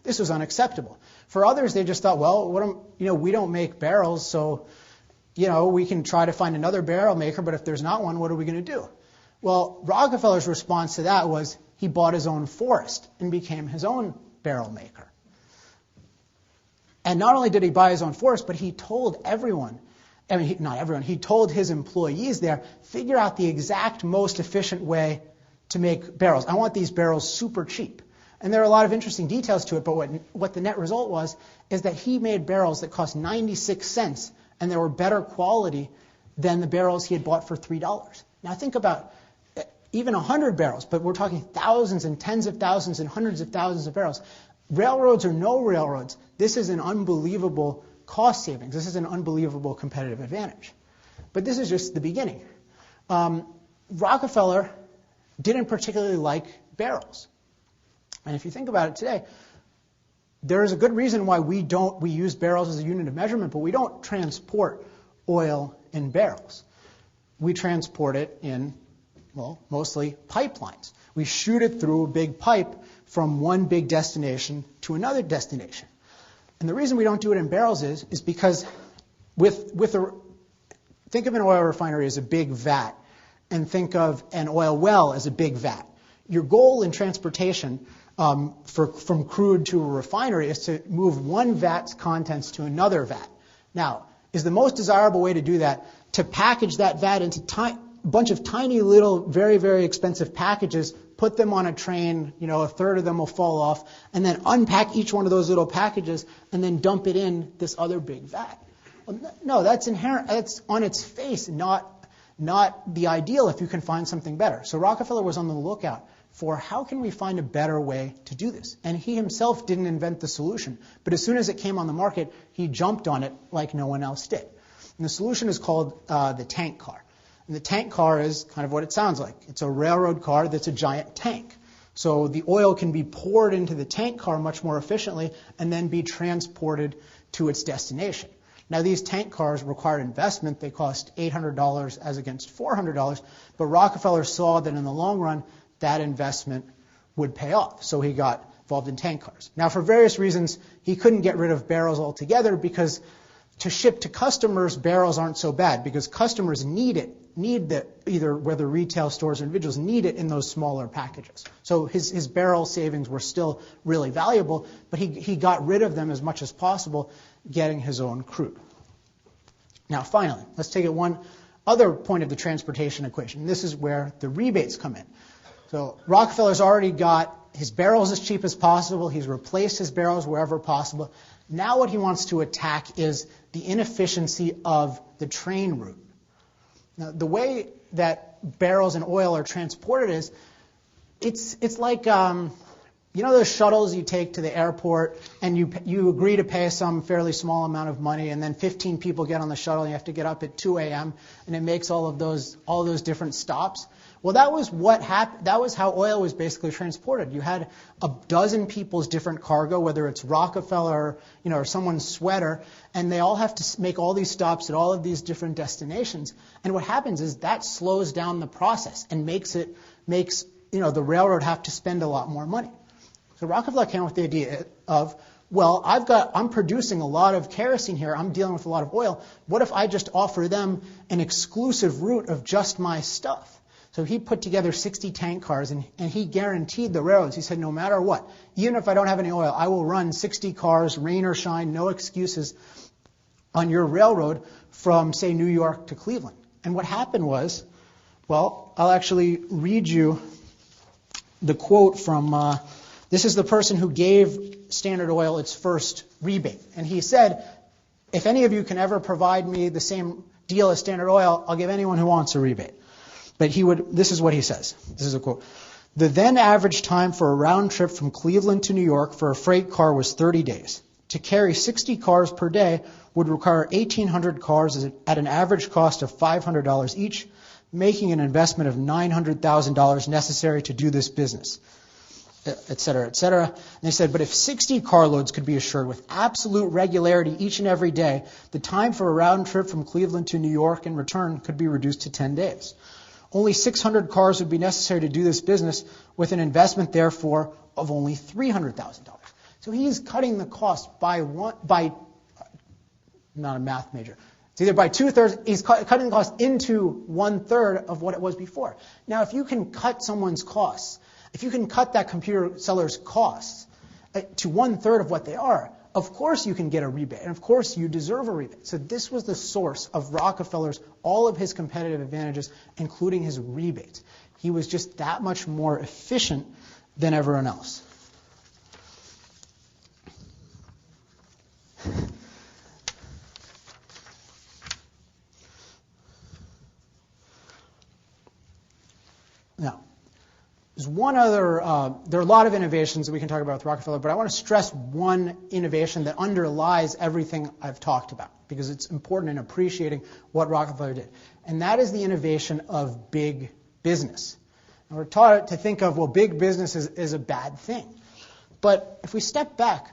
this was unacceptable. For others, they just thought, well, we don't make barrels, so we can try to find another barrel maker, but if there's not one, what are we going to do? Well, Rockefeller's response to that was he bought his own forest and became his own barrel maker. And not only did he buy his own forest, but he told everyone, not everyone, he told his employees there, figure out the exact most efficient way to make barrels. I want these barrels super cheap. And there are a lot of interesting details to it, but what the net result was is that he made barrels that cost 96 cents, and they were better quality than the barrels he had bought for $3. Now think about even 100 barrels, but we're talking thousands and tens of thousands and hundreds of thousands of barrels. Railroads or no railroads, this is an unbelievable cost savings. This is an unbelievable competitive advantage. But this is just the beginning. Rockefeller didn't particularly like barrels. And if you think about it today, there is a good reason why we use barrels as a unit of measurement, but we don't transport oil in barrels. We transport it in, mostly pipelines. We shoot it through a big pipe from one big destination to another destination. And the reason we don't do it in barrels is because think of an oil refinery as a big vat, and think of an oil well as a big vat. Your goal in transportation from crude to a refinery is to move one vat's contents to another vat. Now, is the most desirable way to do that to package that vat into a bunch of tiny little, very, very expensive packages, put them on a train, a third of them will fall off, and then unpack each one of those little packages and then dump it in this other big vat? Well, no, that's inherent. That's on its face not the ideal if you can find something better. So Rockefeller was on the lookout for how can we find a better way to do this? And he himself didn't invent the solution. But as soon as it came on the market, he jumped on it like no one else did. And the solution is called the tank car. And the tank car is kind of what it sounds like. It's a railroad car that's a giant tank. So the oil can be poured into the tank car much more efficiently and then be transported to its destination. Now, these tank cars required investment. They cost $800 as against $400. But Rockefeller saw that in the long run, that investment would pay off. So he got involved in tank cars. Now, for various reasons, he couldn't get rid of barrels altogether because to ship to customers, barrels aren't so bad because customers need either whether retail stores or individuals need it in those smaller packages. So his barrel savings were still really valuable, but he got rid of them as much as possible, getting his own crude. Now, finally, let's take it one other point of the transportation equation. This is where the rebates come in. So Rockefeller's already got his barrels as cheap as possible. He's replaced his barrels wherever possible. Now what he wants to attack is the inefficiency of the train route. Now, the way that barrels and oil are transported is, it's like, those shuttles you take to the airport and you agree to pay some fairly small amount of money and then 15 people get on the shuttle and you have to get up at 2 a.m. and it makes all those different stops. Well, that was what happened. That was how oil was basically transported. You had a dozen people's different cargo, whether it's Rockefeller, or someone's sweater, and they all have to make all these stops at all of these different destinations. And what happens is that slows down the process and makes the railroad have to spend a lot more money. So Rockefeller came up with the idea of, well, I'm producing a lot of kerosene here. I'm dealing with a lot of oil. What if I just offer them an exclusive route of just my stuff? So he put together 60 tank cars, and he guaranteed the railroads. He said, no matter what, even if I don't have any oil, I will run 60 cars, rain or shine, no excuses, on your railroad from, say, New York to Cleveland. And what happened was, I'll actually read you the quote from, this is the person who gave Standard Oil its first rebate. And he said, if any of you can ever provide me the same deal as Standard Oil, I'll give anyone who wants a rebate. But this is what he says. This is a quote. The then average time for a round trip from Cleveland to New York for a freight car was 30 days. To carry 60 cars per day would require 1,800 cars at an average cost of $500 each, making an investment of $900,000 necessary to do this business, et cetera, et cetera. And they said, but if 60 carloads could be assured with absolute regularity each and every day, the time for a round trip from Cleveland to New York and return could be reduced to 10 days. Only 600 cars would be necessary to do this business with an investment, therefore, of only $300,000. So he's cutting the cost by not a math major. It's either by 2/3, he's cutting the cost into 1/3 of what it was before. Now, if you can cut someone's costs, if you can cut that computer seller's costs to 1/3 of what they are, of course you can get a rebate, and of course you deserve a rebate. So this was the source of Rockefeller's, all of his competitive advantages, including his rebates. He was just that much more efficient than everyone else. Now, there's one other, there are a lot of innovations that we can talk about with Rockefeller, but I want to stress one innovation that underlies everything I've talked about, because it's important in appreciating what Rockefeller did. And that is the innovation of big business. And we're taught to think of, well, big business is a bad thing. But if we step back,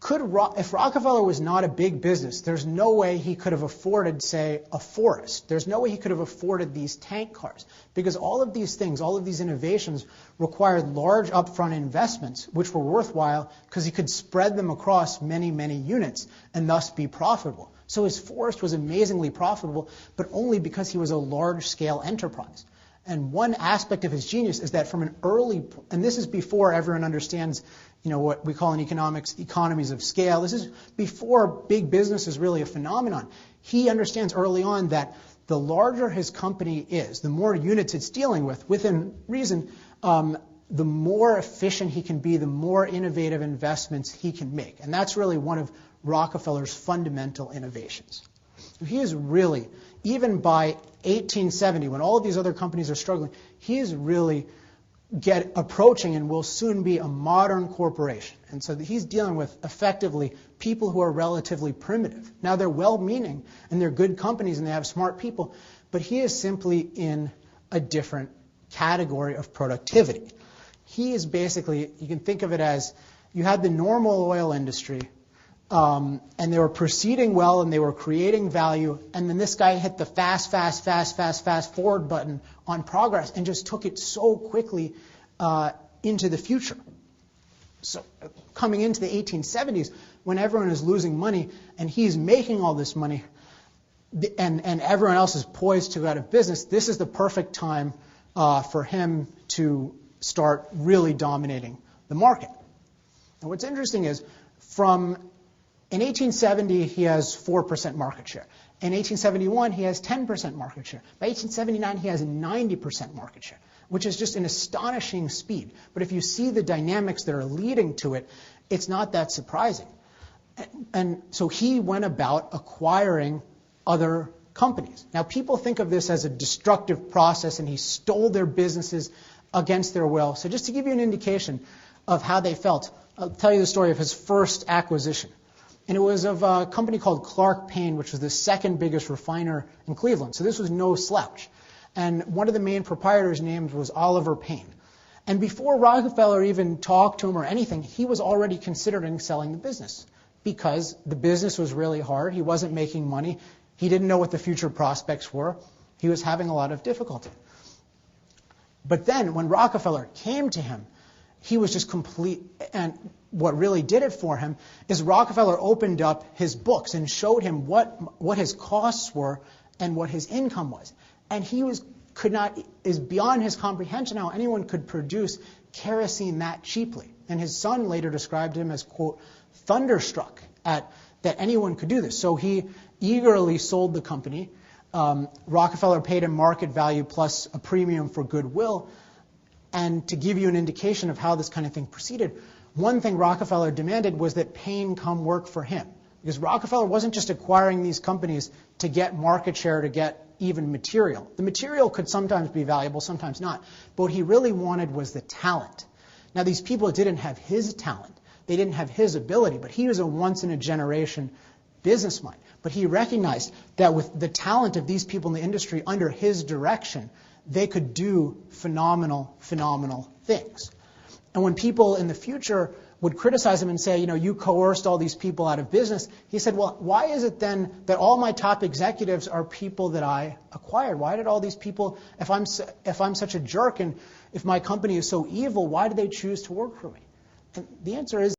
if Rockefeller was not a big business, there's no way he could have afforded, say, a forest. There's no way he could have afforded these tank cars, because all of these things, all of these innovations required large upfront investments, which were worthwhile because he could spread them across many, many units and thus be profitable. So his forest was amazingly profitable, but only because he was a large-scale enterprise. And one aspect of his genius is that from an early, and this is before everyone understands, what we call in economics economies of scale. This is before big business is really a phenomenon. He understands early on that the larger his company is, the more units it's dealing with, within reason, the more efficient he can be, the more innovative investments he can make. And that's really one of Rockefeller's fundamental innovations. He is really, even by 1870, when all of these other companies are struggling, he is really approaching and will soon be a modern corporation. And so he's dealing with, effectively, people who are relatively primitive. Now, they're well-meaning, and they're good companies, and they have smart people, but he is simply in a different category of productivity. He is basically, you can think of it as, you had the normal oil industry, and they were proceeding well, and they were creating value, and then this guy hit the fast forward button on progress and just took it so quickly into the future. So coming into the 1870s, when everyone is losing money and he's making all this money, and everyone else is poised to go out of business, this is the perfect time for him to start really dominating the market. And what's interesting is, in 1870, he has 4% market share. In 1871, he has 10% market share. By 1879, he has 90% market share, which is just an astonishing speed. But if you see the dynamics that are leading to it, it's not that surprising. And so he went about acquiring other companies. Now, people think of this as a destructive process, and he stole their businesses against their will. So just to give you an indication of how they felt, I'll tell you the story of his first acquisition. And it was of a company called Clark Payne, which was the second biggest refiner in Cleveland. So this was no slouch. And one of the main proprietors' names was Oliver Payne. And before Rockefeller even talked to him or anything, he was already considering selling the business, because the business was really hard. He wasn't making money. He didn't know what the future prospects were. He was having a lot of difficulty. But then when Rockefeller came to him, he was just complete. And what really did it for him is Rockefeller opened up his books and showed him what his costs were and what his income was. And he is beyond his comprehension how anyone could produce kerosene that cheaply. And his son later described him as, quote, thunderstruck at that anyone could do this. So he eagerly sold the company. Rockefeller paid him market value plus a premium for goodwill. And to give you an indication of how this kind of thing proceeded, one thing Rockefeller demanded was that Payne come work for him. Because Rockefeller wasn't just acquiring these companies to get market share, to get even material. The material could sometimes be valuable, sometimes not. But what he really wanted was the talent. Now, these people didn't have his talent. They didn't have his ability. But he was a once-in-a-generation business mind. But he recognized that with the talent of these people in the industry under his direction, they could do phenomenal things. And when people in the future would criticize him and say, you coerced all these people out of business, he said, well, why is it then that all my top executives are people that I acquired? Why did all these people, if I'm such a jerk and if my company is so evil, why did they choose to work for me? And the answer is